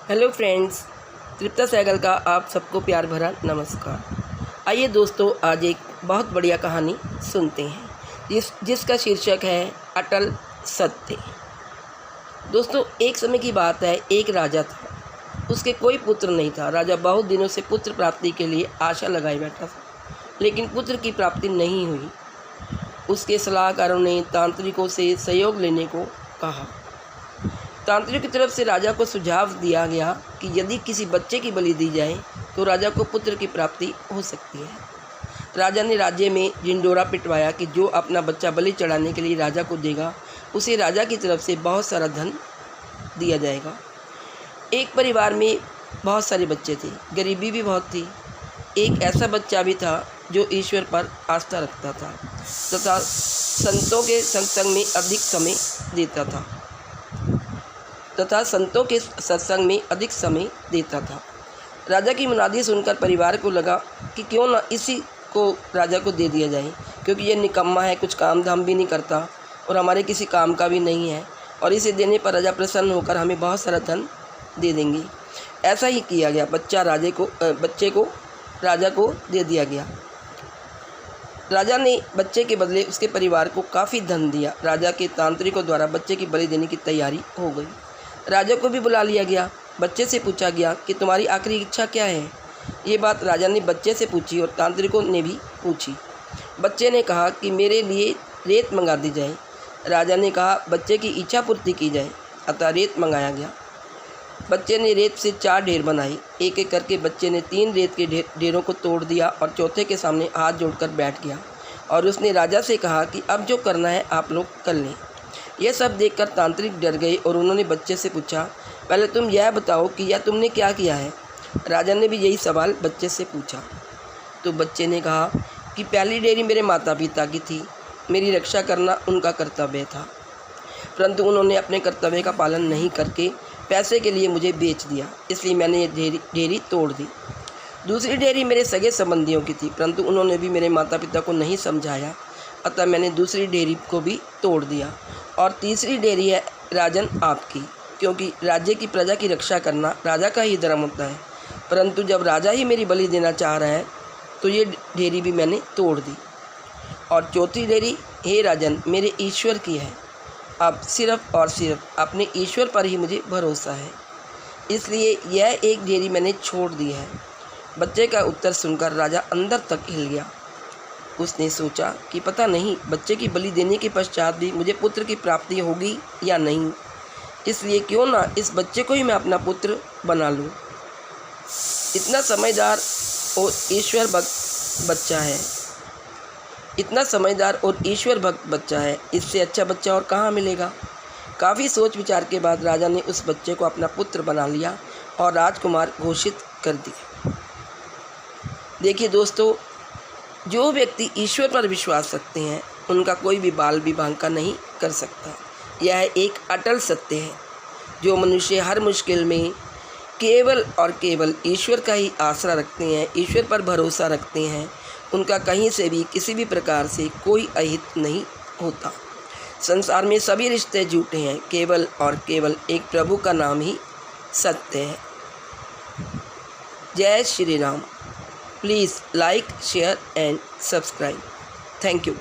Hello friends, तृप्ता सहगल का आप सबको प्यार भरा नमस्कार। आइए दोस्तों, आज एक बहुत बढ़िया कहानी सुनते हैं जिसका शीर्षक है अटल सत्य। दोस्तों, एक समय की बात है, एक राजा था। उसके कोई पुत्र नहीं था। राजा बहुत दिनों से पुत्र प्राप्ति के लिए आशा लगाए बैठा था, लेकिन पुत्र की प्राप्ति नहीं हुई। उसके सलाहकारों ने तांत्रिकों से सहयोग लेने को कहा। तांत्रिक की तरफ से राजा को सुझाव दिया गया कि यदि किसी बच्चे की बलि दी जाए तो राजा को पुत्र की प्राप्ति हो सकती है। राजा ने राज्य में झिंडोरा पिटवाया कि जो अपना बच्चा बलि चढ़ाने के लिए राजा को देगा उसे राजा की तरफ से बहुत सारा धन दिया जाएगा। एक परिवार में बहुत सारे बच्चे थे, गरीबी भी बहुत थी। एक ऐसा बच्चा भी था जो ईश्वर पर आस्था रखता था तथा संतों के सत्संग में अधिक समय देता था। राजा की मुनादी सुनकर परिवार को लगा कि क्यों न इसी को राजा को दे दिया जाए, क्योंकि यह निकम्मा है, कुछ काम धाम भी नहीं करता और हमारे किसी काम का भी नहीं है, और इसे देने पर राजा प्रसन्न होकर हमें बहुत सारा धन दे देंगे। ऐसा ही किया गया। बच्चे को राजा को दे दिया गया। राजा ने बच्चे के बदले उसके परिवार को काफ़ी धन दिया। राजा के तांत्रिकों द्वारा बच्चे की बलि देने की तैयारी हो गई। राजा को भी बुला लिया गया। बच्चे से पूछा गया कि तुम्हारी आखिरी इच्छा क्या है। ये बात राजा ने बच्चे से पूछी और तांत्रिकों ने भी पूछी। बच्चे ने कहा कि मेरे लिए रेत मंगा दी जाए। राजा ने कहा बच्चे की इच्छा पूर्ति की जाए, अतः रेत मंगाया गया। बच्चे ने रेत से 4 ढेर बनाए। एक एक करके बच्चे ने 3 रेत के ढेरों को तोड़ दिया और चौथे के सामने हाथ जोड़कर बैठ गया और उसने राजा से कहा कि अब जो करना है आप लोग कर लें। यह सब देखकर तांत्रिक डर गए और उन्होंने बच्चे से पूछा, पहले तुम यह बताओ कि यह तुमने क्या किया है। राजा ने भी यही सवाल बच्चे से पूछा। तो बच्चे ने कहा कि पहली डेयरी मेरे माता पिता की थी, मेरी रक्षा करना उनका कर्तव्य था, परंतु उन्होंने अपने कर्तव्य का पालन नहीं करके पैसे के लिए मुझे बेच दिया, इसलिए मैंने ये डेयरी तोड़ दी। दूसरी डेयरी मेरे सगे संबंधियों की थी, परंतु उन्होंने भी मेरे माता पिता को नहीं समझाया, अतः मैंने दूसरी डेयरी को भी तोड़ दिया। और तीसरी डेयरी है राजन आपकी, क्योंकि राज्य की प्रजा की रक्षा करना राजा का ही धर्म होता है, परंतु जब राजा ही मेरी बलि देना चाह रहा है तो ये डेयरी भी मैंने तोड़ दी। और चौथी डेयरी हे राजन मेरे ईश्वर की है। अब सिर्फ और सिर्फ अपने ईश्वर पर ही मुझे भरोसा है, इसलिए यह एक डेयरी मैंने छोड़ दी है। बच्चे का उत्तर सुनकर राजा अंदर तक हिल गया। उसने सोचा कि पता नहीं बच्चे की बलि देने के पश्चात भी मुझे पुत्र की प्राप्ति होगी या नहीं, इसलिए क्यों ना इस बच्चे को ही मैं अपना पुत्र बना लूँ। इतना समझदार और ईश्वर भक्त बच्चा है, इससे अच्छा बच्चा और कहाँ मिलेगा। काफ़ी सोच विचार के बाद राजा ने उस बच्चे को अपना पुत्र बना लिया और राजकुमार घोषित कर दिया। देखिए दोस्तों, जो व्यक्ति ईश्वर पर विश्वास रखते हैं उनका कोई भी बाल भी बांका नहीं कर सकता। यह एक अटल सत्य है। जो मनुष्य हर मुश्किल में केवल और केवल ईश्वर का ही आसरा रखते हैं, ईश्वर पर भरोसा रखते हैं, उनका कहीं से भी किसी भी प्रकार से कोई अहित नहीं होता। संसार में सभी रिश्ते झूठे हैं, केवल और केवल एक प्रभु का नाम ही सत्य है। जय Shri Ram. Please like, share and subscribe. Thank you.